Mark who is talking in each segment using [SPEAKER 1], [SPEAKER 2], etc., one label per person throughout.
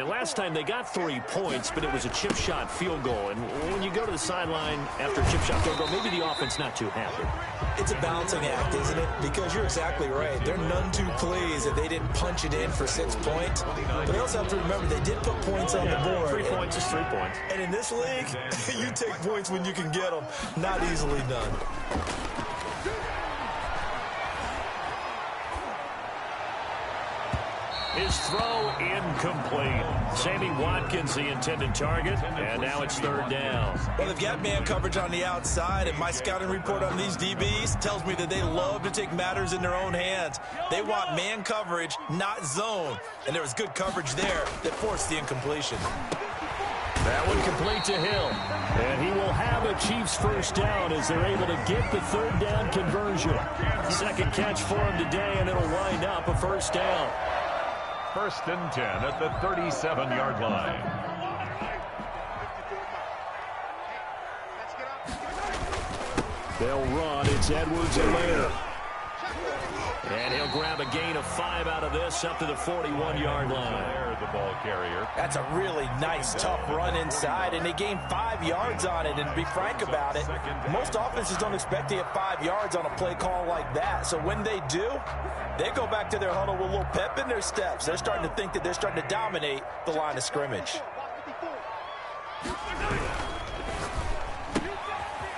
[SPEAKER 1] And last time they got 3 points, but it was a chip shot field goal. And when you go to the sideline after a chip shot field goal, maybe the offense not too happy.
[SPEAKER 2] It's a balancing act, isn't it? Because you're exactly right. They're none too pleased if they didn't punch it in for 6 points. But they also have to remember they did put points on the board.
[SPEAKER 1] 3 points is 3 points.
[SPEAKER 2] And in this league, you take points when you can get them. Not easily done.
[SPEAKER 1] His throw incomplete. Sammy Watkins, the intended target, and now it's 3rd down.
[SPEAKER 2] Well, they've got man coverage on the outside, and my scouting report on these DBs tells me that they love to take matters in their own hands. They want man coverage, not zone, and there was good coverage there that forced the incompletion.
[SPEAKER 1] That one complete to Hill, and he will have a Chiefs first down as they're able to get the 3rd down conversion. Second catch for him today, and it'll wind up a first down.
[SPEAKER 3] 1st and 10 at the 37-yard line.
[SPEAKER 1] They'll run. It's Edwards-Helaire. And he'll grab a gain of 5 out of this up to the 41-yard line.
[SPEAKER 3] The ball carrier.
[SPEAKER 2] That's a really nice, tough run inside, and they gained 5 yards on it. And to be frank about it, most offenses don't expect to get 5 yards on a play call like that. So when they do, they go back to their huddle with a little pep in their steps. They're starting to think that they're starting to dominate the line of scrimmage.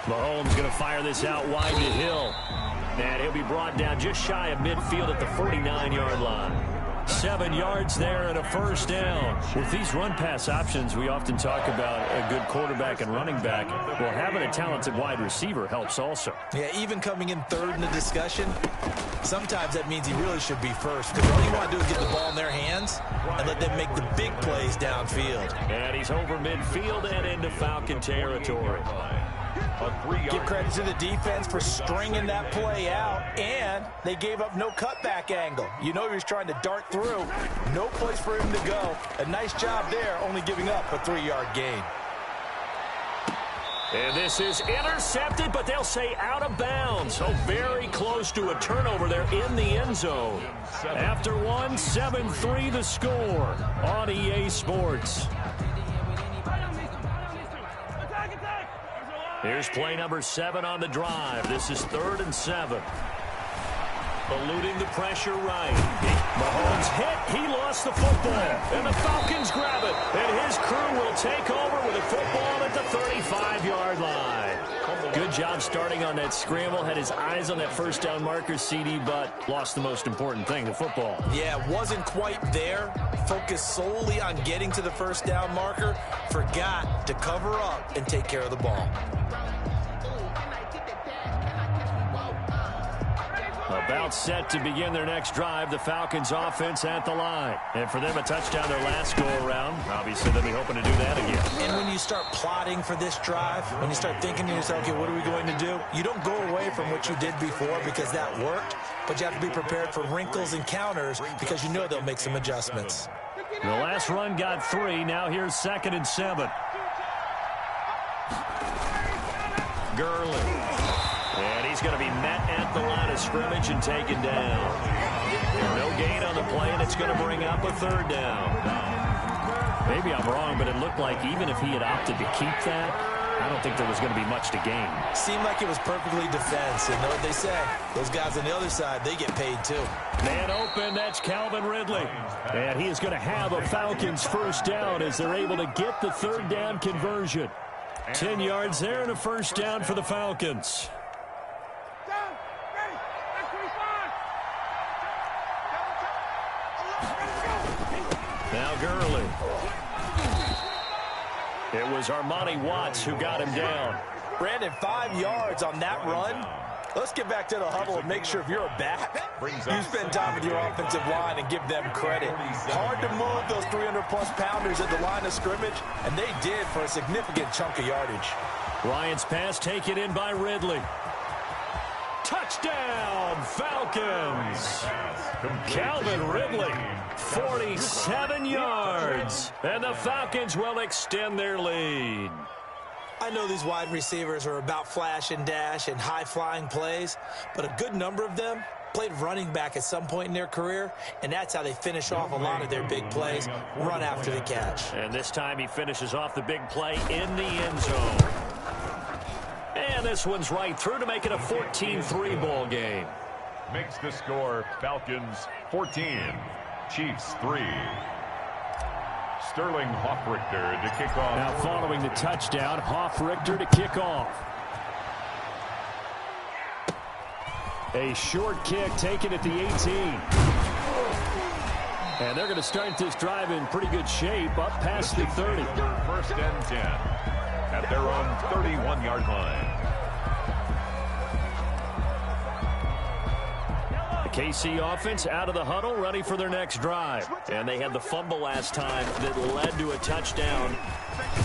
[SPEAKER 1] Mahomes going to fire this out wide to Hill. And he'll be brought down just shy of midfield at the 49-yard line. 7 yards there and a first down. With these run-pass options, we often talk about a good quarterback and running back. Well, having a talented wide receiver helps also.
[SPEAKER 2] Yeah, even coming in 3rd in the discussion, sometimes that means he really should be first. Because all you want to do is get the ball in their hands and let them make the big plays downfield.
[SPEAKER 1] And he's over midfield and into Falcon territory.
[SPEAKER 2] Give credit to the defense for stringing that play out, and they gave up no cutback angle. You know he was trying to dart through. No place for him to go. A nice job there, only giving up a 3-yard gain.
[SPEAKER 1] And this is intercepted, but they'll say out of bounds. So very close to a turnover there in the end zone. After one, 7-3 the score on EA Sports. Here's play number 7 on the drive. This is 3rd and 7. Eluding the pressure right. Mahomes hit. He lost the football. And the Falcons grab it. And his crew will take over with a football at the 35-yard line. Good job starting on that scramble. Had his eyes on that first down marker, CD, but lost the most important thing, the football.
[SPEAKER 2] Yeah, wasn't quite there. Focused solely on getting to the first down marker. Forgot to cover up and take care of the ball.
[SPEAKER 1] About set to begin their next drive, the Falcons offense at the line. And for them, a touchdown their last go-around. Obviously, they'll be hoping to do that again.
[SPEAKER 2] And when you start plotting for this drive, when you start thinking to yourself, okay, what are we going to do? You don't go away from what you did before because that worked, but you have to be prepared for wrinkles and counters because you know they'll make some adjustments.
[SPEAKER 1] The last run got 3. Now here's 2nd and 7. Gurley. And he's going to be met at the line of scrimmage and taken down. No gain on the play, and it's going to bring up a 3rd down. Maybe I'm wrong, but it looked like even if he had opted to keep that, I don't think there was going to be much to gain.
[SPEAKER 2] Seemed like it was perfectly defense. And know what they say? Those guys on the other side, they get paid too.
[SPEAKER 1] Man open, that's Calvin Ridley. And he is going to have a Falcons first down as they're able to get the 3rd down conversion. 10 yards there and a first down for the Falcons. Now Gurley. It was Armani Watts who got him down.
[SPEAKER 2] Brandon, 5 yards on that run. Let's get back to the huddle and make sure if you're a back, you spend time with your offensive line and give them credit. Hard to move those 300-plus pounders at the line of scrimmage, and they did for a significant chunk of yardage.
[SPEAKER 1] Ryan's pass taken in by Ridley. Touchdown, Falcons. Calvin Ridley, 47 yards. And the Falcons will extend their lead.
[SPEAKER 2] I know these wide receivers are about flash and dash and high-flying plays, but a good number of them played running back at some point in their career, and that's how they finish off a lot of their big plays, run after the catch.
[SPEAKER 1] And this time he finishes off the big play in the end zone. And this one's right through to make it a 14-3 ball game.
[SPEAKER 3] Makes the score Falcons 14, Chiefs 3. Sterling Hoffrichter to kick off.
[SPEAKER 1] Now following the touchdown, Hoffrichter to kick off. A short kick taken at the 18. And they're going to start this drive in pretty good shape, up past the 30.
[SPEAKER 3] First and 10 at their own 31-yard line.
[SPEAKER 1] The KC offense out of the huddle, ready for their next drive. And they had the fumble last time that led to a touchdown.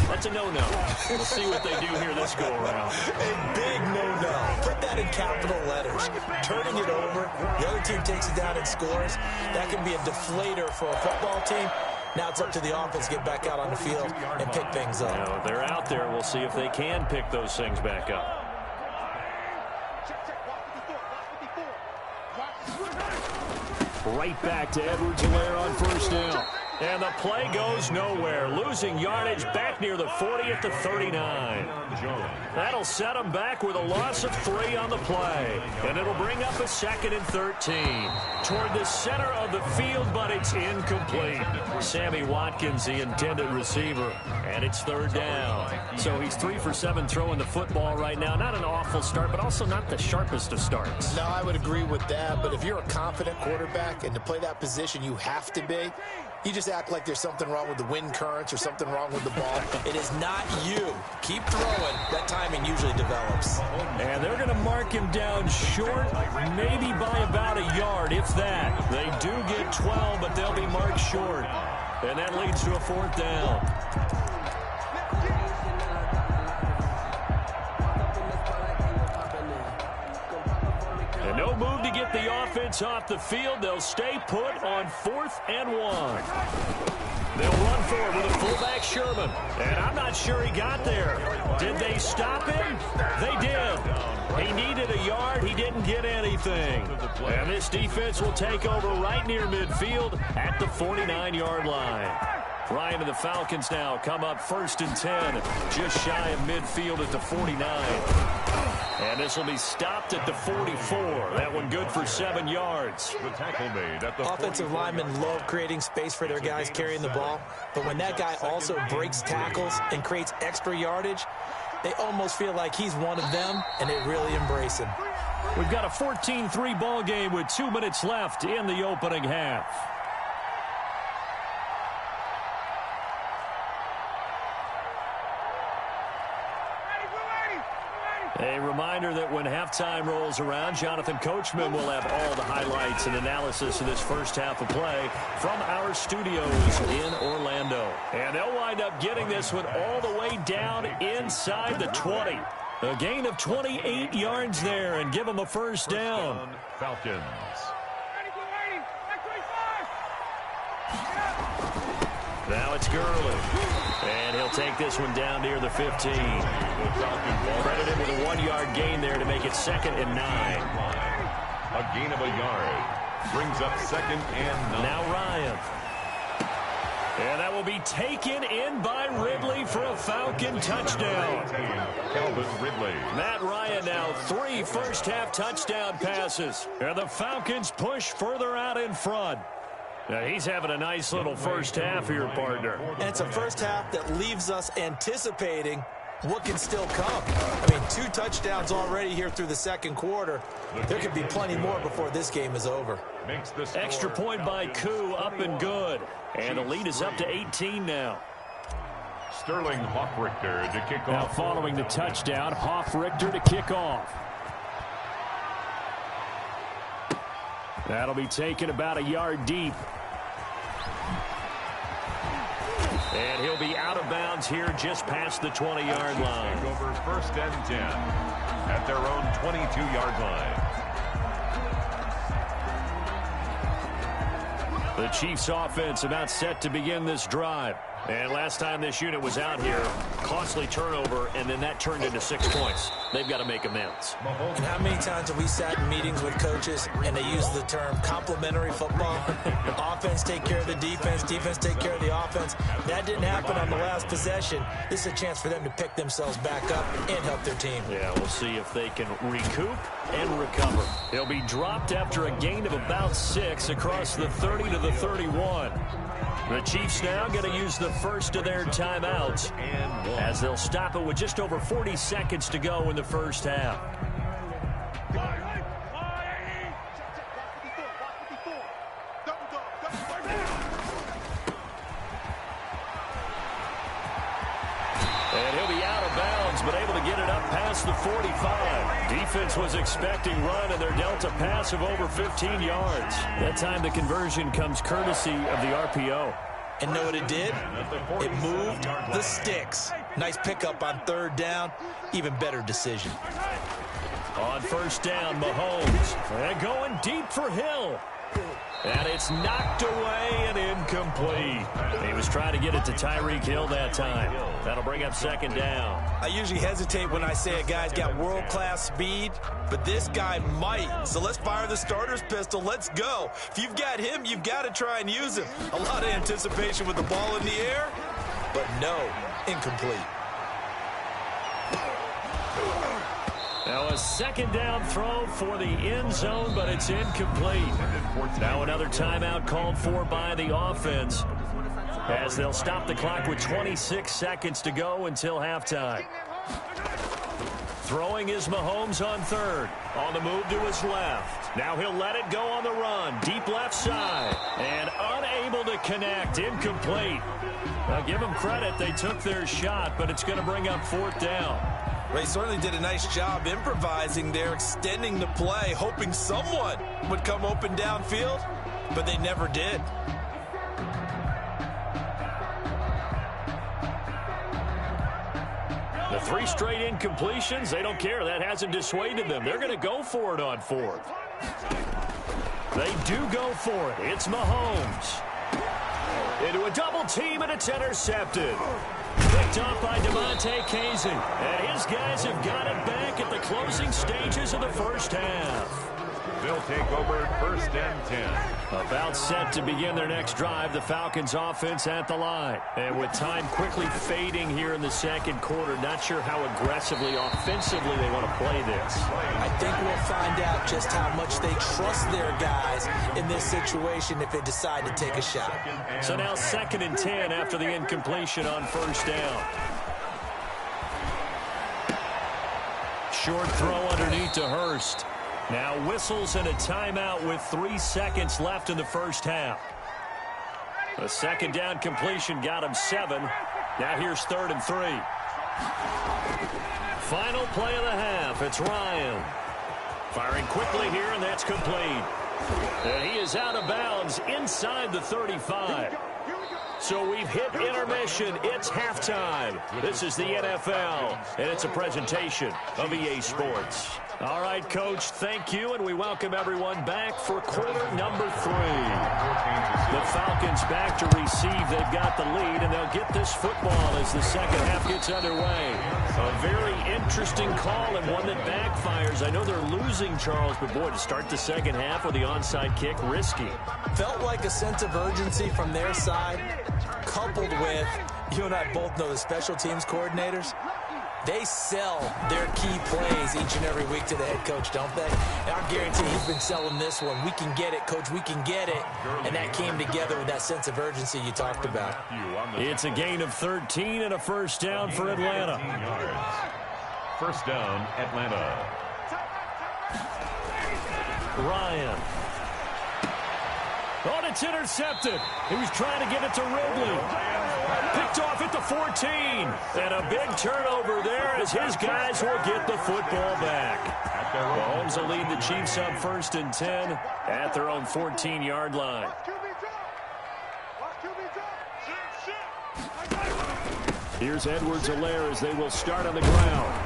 [SPEAKER 1] That's a no-no. We'll see what they do here this go-around.
[SPEAKER 2] A big no-no. Put that in capital letters. Turning it over, the other team takes it down and scores. That can be a deflator for a football team. Now it's up to the offense to get back out on the field and pick things up.
[SPEAKER 1] Now, they're out there. We'll see if they can pick those things back up. Right back to Edwards-Helaire on first down. And the play goes nowhere. Losing yardage back near the 40 at the 39. That'll set them back with a loss of 3 on the play. And it'll bring up a 2nd and 13. Toward the center of the field, but it's incomplete. Sammy Watkins, the intended receiver. And it's 3rd down. So he's 3 for 7 throwing the football right now. Not an awful start, but also not the sharpest of starts.
[SPEAKER 2] No, I would agree with that. But if you're a confident quarterback and to play that position, you have to be. You just act like there's something wrong with the wind currents or something wrong with the ball. It is not you. Keep throwing. That timing usually develops.
[SPEAKER 1] And they're going to mark him down short, maybe by about a yard, if that. They do get 12, but they'll be marked short. And that leads to a 4th down. And no move to get the offense off the field. They'll stay put on 4th and 1. They'll run forward with a fullback, Sherman. And I'm not sure he got there. Did they stop him? They did. He needed a yard. He didn't get anything. And this defense will take over right near midfield at the 49-yard line. Ryan and the Falcons now come up 1st and 10, just shy of midfield at the 49. And this will be stopped at the 44. That one good for 7 yards.
[SPEAKER 3] The tackle made at the
[SPEAKER 2] offensive linemen love creating space for their guys carrying the ball. But when that guy also breaks tackles and creates extra yardage, they almost feel like he's one of them, and they really embrace him.
[SPEAKER 1] We've got a 14-3 ball game with 2 minutes left in the opening half. A reminder that when halftime rolls around, Jonathan Coachman will have all the highlights and analysis of this first half of play from our studios in Orlando. And they'll wind up getting this one all the way down inside the 20. A gain of 28 yards there and give them a 1st down.
[SPEAKER 3] Falcons.
[SPEAKER 1] Now it's Gurley. And he'll take this one down near the 15. Credited with a 1-yard gain there to make it 2nd and 9.
[SPEAKER 3] A gain of a yard. Brings up 2nd and 9.
[SPEAKER 1] Now Ryan. And that will be taken in by Ridley for a Falcon touchdown.
[SPEAKER 3] Calvin Ridley.
[SPEAKER 1] Matt Ryan now 3 first-half touchdown passes. And the Falcons push further out in front. Now he's having a nice little first half here, partner.
[SPEAKER 2] And it's a first half that leaves us anticipating what can still come. I mean, 2 touchdowns already here through the 2nd quarter. There could be plenty more before this game is over.
[SPEAKER 1] Extra point by Koo, up and good. And the lead is up to 18 now.
[SPEAKER 3] Sterling Hoffrichter to kick off.
[SPEAKER 1] Now following the touchdown, Hoffrichter to kick off. That'll be taken about a yard deep. And he'll be out of bounds here just past the 20-yard line.
[SPEAKER 3] Over 1st and 10 at their own 22-yard line.
[SPEAKER 1] The Chiefs offense about set to begin this drive. And last time this unit was out here, costly turnover, and then that turned into 6 points. They've got to make amends.
[SPEAKER 2] And how many times have we sat in meetings with coaches and they use the term complementary football? Offense take care of the defense, defense take care of the offense. That didn't happen on the last possession. This is a chance for them to pick themselves back up and help their team.
[SPEAKER 1] Yeah, we'll see if they can recoup and recover. He'll be dropped after a gain of about 6 across the 30 to the 31. The Chiefs now going to use the first of their timeouts as they'll stop it with just over 40 seconds to go in the first half. And he'll be out of bounds, but able to get it up past the 45. Defense was expecting run, and they're dealt a pass of over 15 yards. That time the conversion comes courtesy of the RPO.
[SPEAKER 2] And know what it did? It moved the sticks. Nice pickup on third down. Even better decision.
[SPEAKER 1] On first down, Mahomes. And going deep for Hill. And it's knocked away and incomplete. He was trying to get it to Tyreek Hill that time. That'll bring up second down.
[SPEAKER 2] I usually hesitate when I say a guy's got world-class speed, but this guy might. So let's fire the starter's pistol. Let's go. If you've got him, you've got to try and use him. A lot of anticipation with the ball in the air, but no, incomplete.
[SPEAKER 1] Now a second down throw for the end zone, but it's incomplete. Now another timeout called for by the offense as they'll stop the clock with 26 seconds to go until halftime. Throwing is Mahomes on third. On the move to his left. Now he'll let it go on the run. Deep left side. And unable to connect. Incomplete. Now give them credit. They took their shot, but it's going to bring up fourth down.
[SPEAKER 2] They certainly did a nice job improvising there, extending the play, hoping someone would come open downfield, but they never did.
[SPEAKER 1] The 3 straight incompletions, they don't care. That hasn't dissuaded them. They're going to go for it on fourth. They do go for it. It's Mahomes. Into a double team, and it's intercepted. Picked off by Devontae Casey. And his guys have got it back at the closing stages of the first half.
[SPEAKER 3] They'll take over first and 10.
[SPEAKER 1] About set to begin their next drive, the Falcons offense at the line. And with time quickly fading here in the second quarter, not sure how aggressively, offensively they want to play this.
[SPEAKER 2] I think we'll find out just how much they trust their guys in this situation if they decide to take a shot.
[SPEAKER 1] So now 2nd and 10 after the incompletion on first down. Short throw underneath to Hurst. Now whistles and a timeout with 3 seconds left in the first half. The second down completion got him 7. Now here's 3rd and 3. Final play of the half. It's Ryan. Firing quickly here, and that's complete. And he is out of bounds inside the 35. So we've hit intermission. It's halftime. This is the NFL, and it's a presentation of EA Sports. All right, Coach, thank you, and we welcome everyone back for quarter number 3. The Falcons back to receive. They've got the lead, and they'll get this football as the second half gets underway. A very interesting call and one that backfires. I know they're losing, Charles, but boy, to start the second half with the onside kick, risky.
[SPEAKER 2] Felt like a sense of urgency from their side, coupled with, you and I both know the special teams coordinators. They sell their key plays each and every week to the head coach, don't they? And I guarantee he's been selling this one. We can get it, Coach. We can get it. And that came together with that sense of urgency you talked about.
[SPEAKER 1] It's a gain of 13 and a first down for Atlanta.
[SPEAKER 3] First down, Atlanta.
[SPEAKER 1] Ryan. Oh, it's intercepted. He was trying to get it to Ridley. Picked off at the 14. And a big turnover there as his guys will get the football back. Mahomes will lead the Chiefs up 1st and 10 at their own 14-yard line. Here's Edwards-Helaire as they will start on the ground.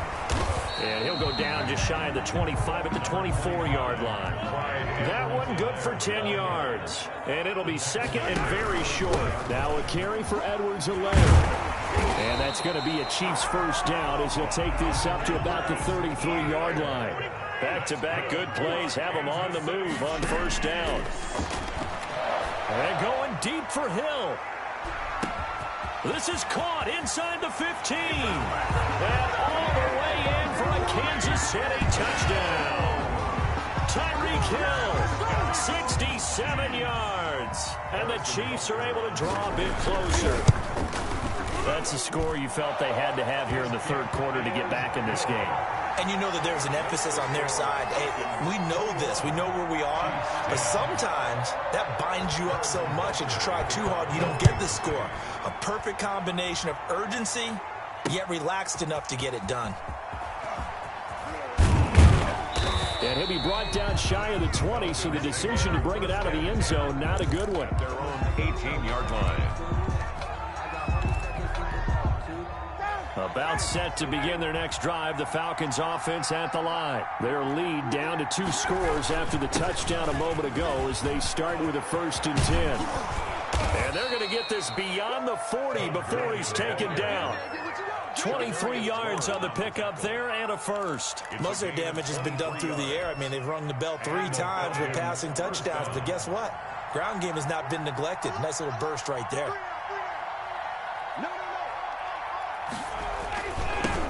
[SPEAKER 1] And he'll go down just shy of the 25 at the 24-yard line. That one good for 10 yards. And it'll be second and very short. Now a carry for Edwards-Helaire. And that's going to be a Chiefs first down as he'll take this up to about the 33-yard line. Back-to-back good plays have him on the move on first down. And going deep for Hill. This is caught inside the 15. And all the way in for a Kansas City touchdown. Tyreek Hill, 67 yards. And the Chiefs are able to draw a bit closer. That's a score you felt they had to have here in the third quarter to get back in this game.
[SPEAKER 2] And you know that there's an emphasis on their side. Hey, we know this. We know where we are. But sometimes that binds you up so much that you try too hard, you don't get the score. A perfect combination of urgency, yet relaxed enough to get it done.
[SPEAKER 1] And he'll be brought down shy of the 20, so the decision to bring it out of the end zone, not a good one.
[SPEAKER 3] Their own 18-yard line.
[SPEAKER 1] About set to begin their next drive, the Falcons offense at the line. Their lead down to 2 scores after the touchdown a moment ago as they start with a 1st and 10. And they're going to get this beyond the 40 before he's taken down. 23 yards on the pickup there and a first.
[SPEAKER 2] Most of their damage has been done through the air. I mean, they've rung the bell 3 times with passing touchdowns, but guess what? Ground game has not been neglected. Nice little burst right there.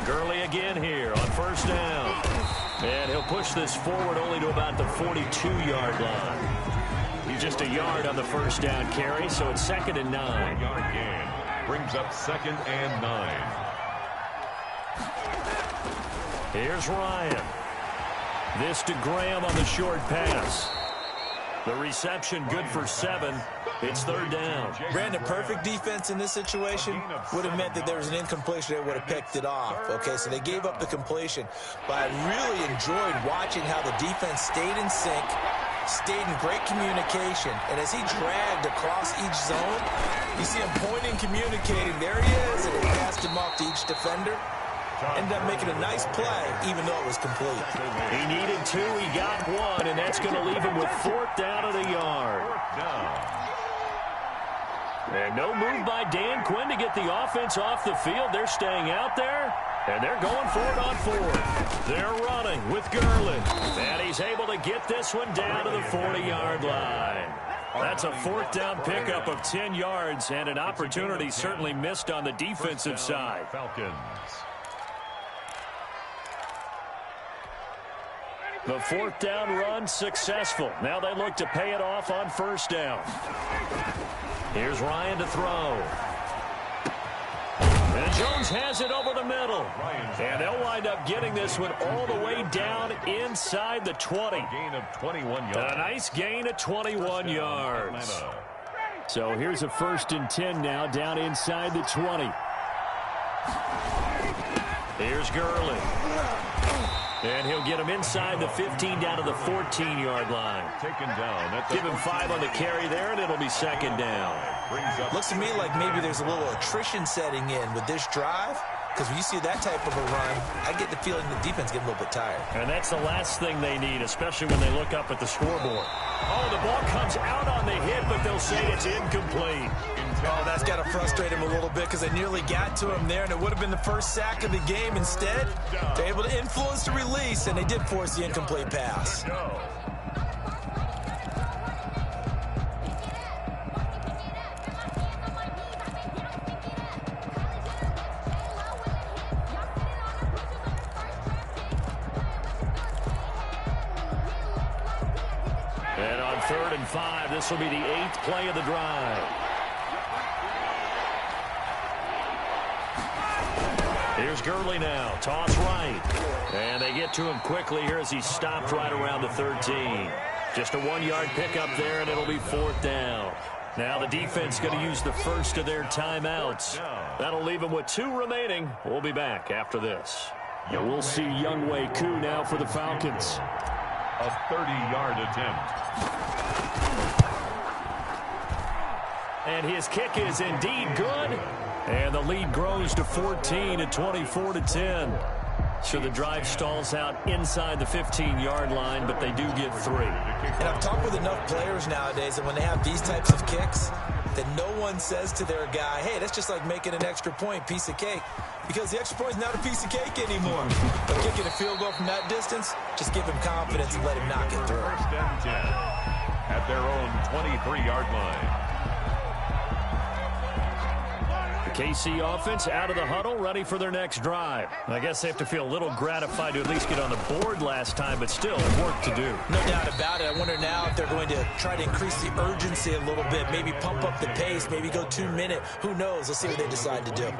[SPEAKER 1] Gurley again here on first down. And he'll push this forward only to about the 42-yard line. He's just a yard on the first down carry, so it's 2nd and 9.
[SPEAKER 3] 1-yard gain brings up 2nd and 9.
[SPEAKER 1] Here's Ryan. This to Graham on the short pass. The reception good for 7. It's 3rd down.
[SPEAKER 2] Brandon, perfect defense in this situation would have meant that there was an incompletion that would have picked it off. Okay, so they gave up the completion. But I really enjoyed watching how the defense stayed in sync, stayed in great communication. And as he dragged across each zone, you see him pointing, communicating. There he is, and he passed him off to each defender. Ended up making a nice play, even though it was complete.
[SPEAKER 1] He needed 2, he got 1, and that's going to leave him with 4th down at a yard. And no move by Dan Quinn to get the offense off the field. They're staying out there, and they're going for it on 4th. They're running with Gurley, and he's able to get this one down to the 40-yard line. That's a 4th down pickup of 10 yards, and an opportunity certainly missed on the defensive side.
[SPEAKER 3] Falcons.
[SPEAKER 1] The 4th down run successful. Now they look to pay it off on first down. Here's Ryan to throw. And Jones has it over the middle. And they'll wind up getting this one all the way down inside the 20.
[SPEAKER 3] Gain of 21 yards.
[SPEAKER 1] A nice gain of 21 yards. So here's a 1st and 10 now down inside the 20. Here's Gurley. And he'll get him inside the 15 down to the 14-yard line.
[SPEAKER 3] Taken down.
[SPEAKER 1] Give him 5 on the carry there, and it'll be 2nd down.
[SPEAKER 2] Looks to me like maybe there's a little attrition setting in with this drive. Because when you see that type of a run, I get the feeling the defense getting a little bit tired.
[SPEAKER 1] And that's the last thing they need, especially when they look up at the scoreboard. Oh, the ball comes out on the hit, but they'll say it's incomplete.
[SPEAKER 2] Oh, that's got to frustrate him a little bit because they nearly got to him there, and it would have been the first sack of the game. Instead, they're able to influence the release, and they did force the incomplete pass.
[SPEAKER 1] And on 3rd and 5, this will be the 8th play of the drive. Here's Gurley now. Toss right. And they get to him quickly here as he stopped right around the 13. Just a 1-yard pickup there, and it'll be 4th down. Now the defense going to use the first of their timeouts. That'll leave them with 2 remaining. We'll be back after this. And we'll see Younghoe Koo now for the Falcons.
[SPEAKER 3] A 30-yard attempt.
[SPEAKER 1] And his kick is indeed good. And the lead grows to 14 at 24-10. So the drive stalls out inside the 15-yard line, but they do get 3.
[SPEAKER 2] And I've talked with enough players nowadays that when they have these types of kicks, that no one says to their guy, hey, that's just like making an extra point, piece of cake. Because the extra point is not a piece of cake anymore. But kicking a field goal from that distance, just give him confidence and let him knock it through.
[SPEAKER 3] First and 10 at their own 23-yard line.
[SPEAKER 1] KC offense out of the huddle, ready for their next drive. I guess they have to feel a little gratified to at least get on the board last time, but still work to do.
[SPEAKER 2] No doubt about it. I wonder now if they're going to try to increase the urgency a little bit, maybe pump up the pace, maybe go 2-minute. Who knows? Let's see what they decide to do.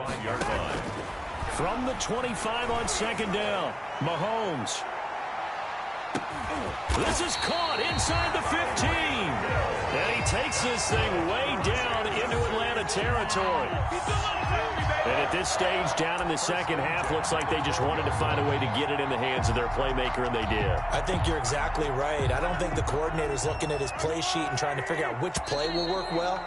[SPEAKER 1] From the 25 on second down, Mahomes. This is caught inside the 15. And he takes this thing way down into Atlanta territory. And at this stage, down in the second half, looks like they just wanted to find a way to get it in the hands of their playmaker, and they did.
[SPEAKER 2] I think you're exactly right. I don't think the coordinator's looking at his play sheet and trying to figure out which play will work well.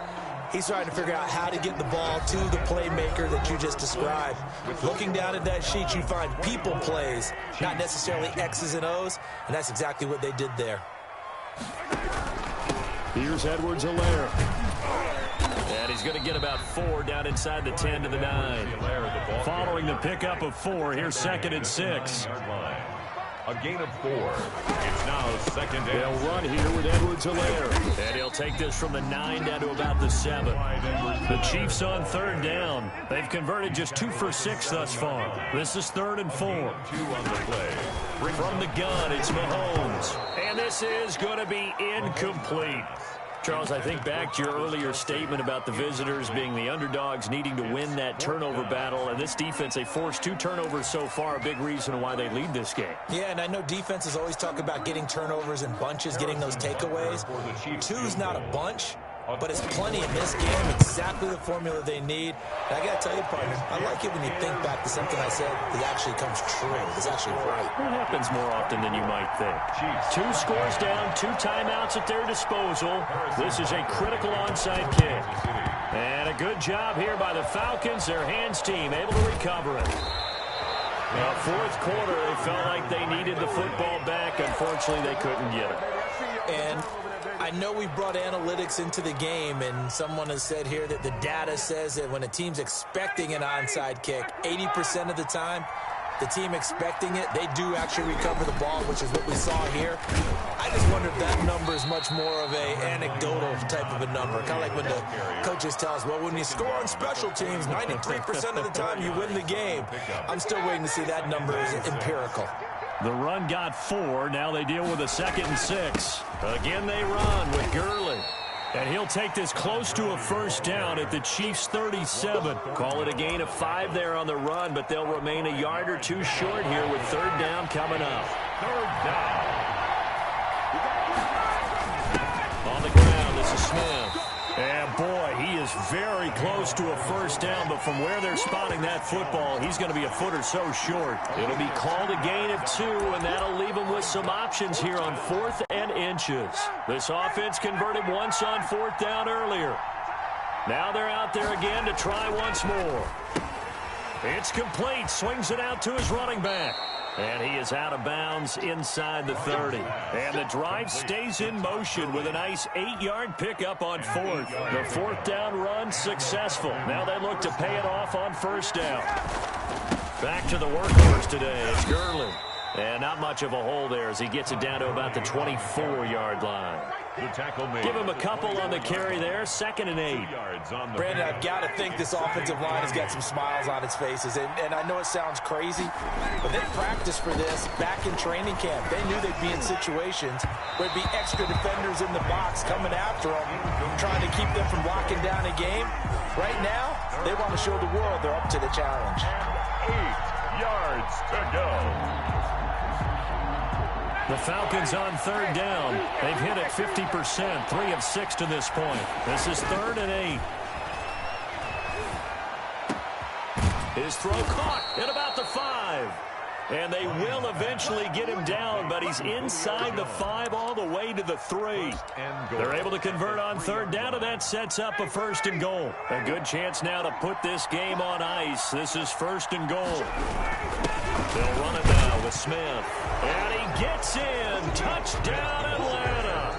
[SPEAKER 2] He's trying to figure out how to get the ball to the playmaker that you just described. Looking down at that sheet, you find people plays, not necessarily X's and O's, and that's exactly what they did there.
[SPEAKER 1] Here's Edwards-Helaire. And he's going to get about 4 down inside the 10 to the 9. Following the pickup of 4, here's 2nd and 6.
[SPEAKER 3] A gain of 4. It's now 2nd and
[SPEAKER 1] They'll run here with Edwards-Helaire. And he'll take this from the 9 down to about the 7. The Chiefs on 3rd down. They've converted just 2 for 6 thus far. This is 3rd and 4.
[SPEAKER 3] 2 on the play.
[SPEAKER 1] From the gun, it's Mahomes. And this is going to be incomplete. Charles, I think back to your earlier statement about the visitors being the underdogs needing to win that turnover battle. And this defense, they forced 2 turnovers so far, a big reason why they lead this game.
[SPEAKER 2] Yeah, and I know defenses always talk about getting turnovers in bunches, getting those takeaways. 2's not a bunch, but it's plenty in this game, exactly the formula they need. And I got to tell you, partner, I like it when you think back to something I said that actually comes true. It's actually right.
[SPEAKER 1] It happens more often than you might think. 2 scores down, 2 timeouts at their disposal. This is a critical onside kick. And a good job here by the Falcons, their hands team, able to recover it. Now, 4th quarter, they felt like they needed the football back. Unfortunately, they couldn't get it.
[SPEAKER 2] And I know we brought analytics into the game, and someone has said here that the data says that when a team's expecting an onside kick, 80% of the time, the team expecting it, they do actually recover the ball, which is what we saw here. I just wonder if that number is much more of a anecdotal type of a number. Kind of like when the coaches tell us, well, when you score on special teams, 93% of the time you win the game. I'm still waiting to see that number is empirical.
[SPEAKER 1] The run got 4. Now they deal with a 2nd and 6. Again, they run with Gurley. And he'll take this close to a 1st down at the Chiefs' 37. Call it a gain of 5 there on the run, but they'll remain a yard or 2 short here with 3rd down coming up.
[SPEAKER 3] 3rd down.
[SPEAKER 1] On the ground, this is Smith. And boy, he is very close to a 1st down, but from where they're spotting that football, he's going to be a foot or so short. It'll be called a gain of 2, and that'll leave him with some options here on 4th and inches. This offense converted once on 4th down earlier. Now they're out there again to try once more. It's complete. Swings it out to his running back. And he is out of bounds inside the 30. And the drive stays in motion with a nice 8-yard pickup on 4th. The 4th down run successful. Now they look to pay it off on 1st down. Back to the workhorse today. It's Gurley. And not much of a hole there as he gets it down to about the 24-yard line.
[SPEAKER 3] The tackle made.
[SPEAKER 1] Give him a couple on the carry there. 2nd and 8.
[SPEAKER 2] Brandon, I've got to think this offensive line has got some smiles on its faces. And I know it sounds crazy, but they practiced for this back in training camp. They knew they'd be in situations where there'd be extra defenders in the box coming after them, trying to keep them from locking down a game. Right now, they want to show the world they're up to the challenge.
[SPEAKER 3] 8 yards to go.
[SPEAKER 1] The Falcons on 3rd down. They've hit it 50%, 3 of 6 to this point. This is 3rd and 8. His throw caught at about the 5. And they will eventually get him down, but he's inside the 5 all the way to the 3. They're able to convert on third down, and that sets up a 1st and goal. A good chance now to put this game on ice. This is 1st and goal. They'll run it now with Smith. And he gets in. Touchdown, Atlanta.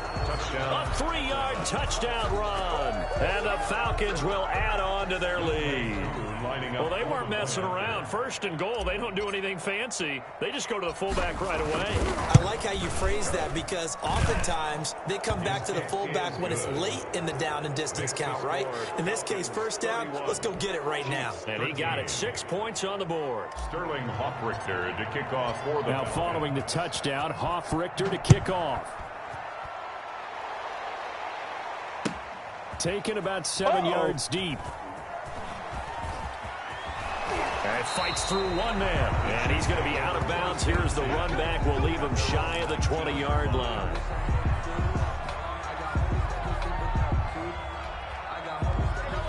[SPEAKER 1] A 3-yard touchdown run. And the Falcons will add on to their lead. Well, they weren't messing around. 1st and goal, they don't do anything fancy. They just go to the fullback right away.
[SPEAKER 2] I like how you phrase that because oftentimes they come back to the fullback when it's late in the down and distance count, right? In this case, 1st down, let's go get it right now.
[SPEAKER 1] And he got it. 6 points on the board.
[SPEAKER 3] Sterling Hoffrichter to kick off for the...
[SPEAKER 1] Now following the touchdown, Hoffrichter to kick off. Taken about 7 yards deep. And fights through one man. And he's going to be out of bounds. Here's the run back. We'll leave him shy of the 20-yard line.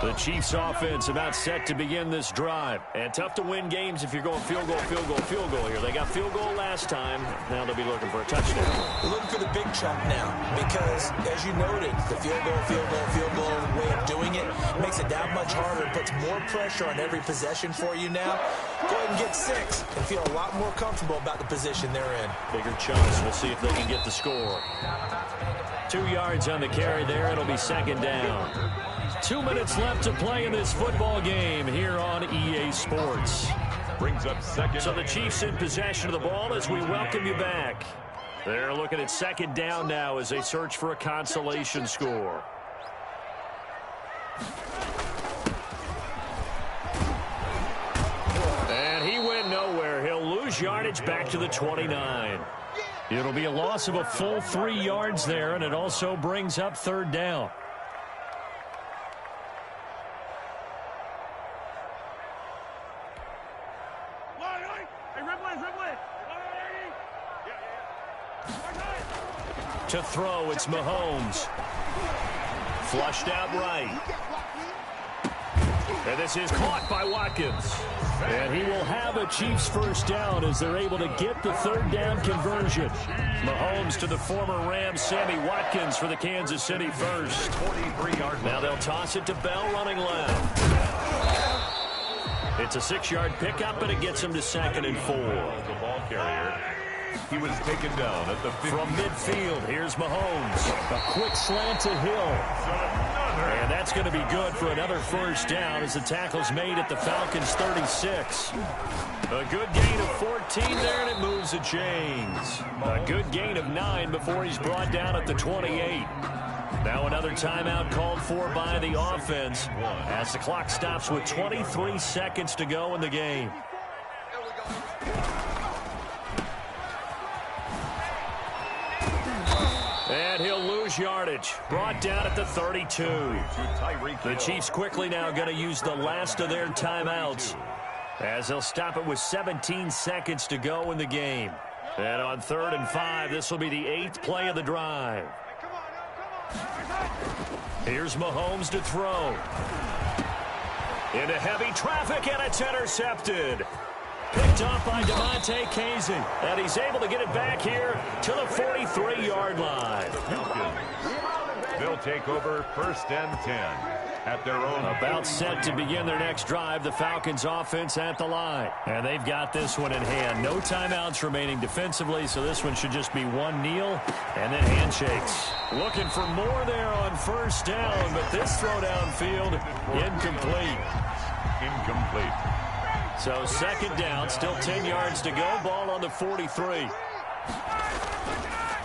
[SPEAKER 1] The Chiefs offense about set to begin this drive. And tough to win games if you're going field goal, field goal, field goal here. They got field goal last time. Now they'll be looking for a touchdown.
[SPEAKER 2] They're looking for the big chunk now because, as you noted, the field goal way of doing it makes it that much harder and puts more pressure on every possession for you now. Go ahead and get 6 and feel a lot more comfortable about the position they're in.
[SPEAKER 1] Bigger chunks. We'll see if they can get the score. 2 yards on the carry there. It'll be 2nd down. 2 minutes left to play in this football game here on EA Sports.
[SPEAKER 3] Brings up 2nd.
[SPEAKER 1] So the Chiefs in possession of the ball as we welcome you back. They're looking at 2nd down now as they search for a consolation score. And he went nowhere. He'll lose yardage back to the 29. It'll be a loss of a full 3 yards there, and it also brings up 3rd down. To throw, it's Mahomes. Flushed out right. And this is caught by Watkins. And he will have a Chiefs 1st down as they're able to get the 3rd down conversion. Mahomes to the former Rams, Sammy Watkins for the Kansas City 1st.
[SPEAKER 3] 43-yard.
[SPEAKER 1] Now they'll toss it to Bell running left. It's a 6-yard pickup, and it gets him to 2nd and 4.
[SPEAKER 3] The ball carrier. He was taken down at the 50.
[SPEAKER 1] From midfield, here's Mahomes. A quick slant to Hill. And that's going to be good for another 1st down as the tackle's made at the Falcons' 36. A good gain of 14 there, and it moves the chains. A good gain of 9 before he's brought down at the 28. Now another timeout called for by the offense as the clock stops with 23 seconds to go in the game. And he'll lose yardage. Brought down at the 32. The Chiefs quickly now going to use the last of their timeouts as they'll stop it with 17 seconds to go in the game. And on 3rd and 5, this will be the 8th play of the drive. Here's Mahomes to throw. Into heavy traffic, and it's intercepted. Picked up by Devontae Casey. And he's able to get it back here to the 43-yard line.
[SPEAKER 3] They'll take over 1st and 10 at their own.
[SPEAKER 1] About set to begin their next drive, the Falcons offense at the line. And they've got this one in hand. No timeouts remaining defensively, so this one should just be one kneel and then handshakes. Looking for more there on 1st down, but this throw downfield, incomplete.
[SPEAKER 3] Incomplete.
[SPEAKER 1] So 2nd down, still 10 yards to go. Ball on the 43.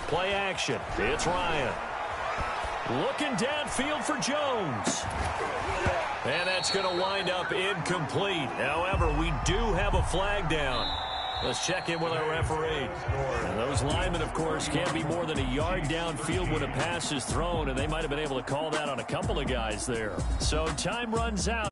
[SPEAKER 1] Play action. It's Ryan. Looking downfield for Jones. And that's going to wind up incomplete. However, we do have a flag down. Let's check in with our referee. And those linemen, of course, can't be more than a yard downfield when a pass is thrown, and they might have been able to call that on a couple of guys there. So time runs out.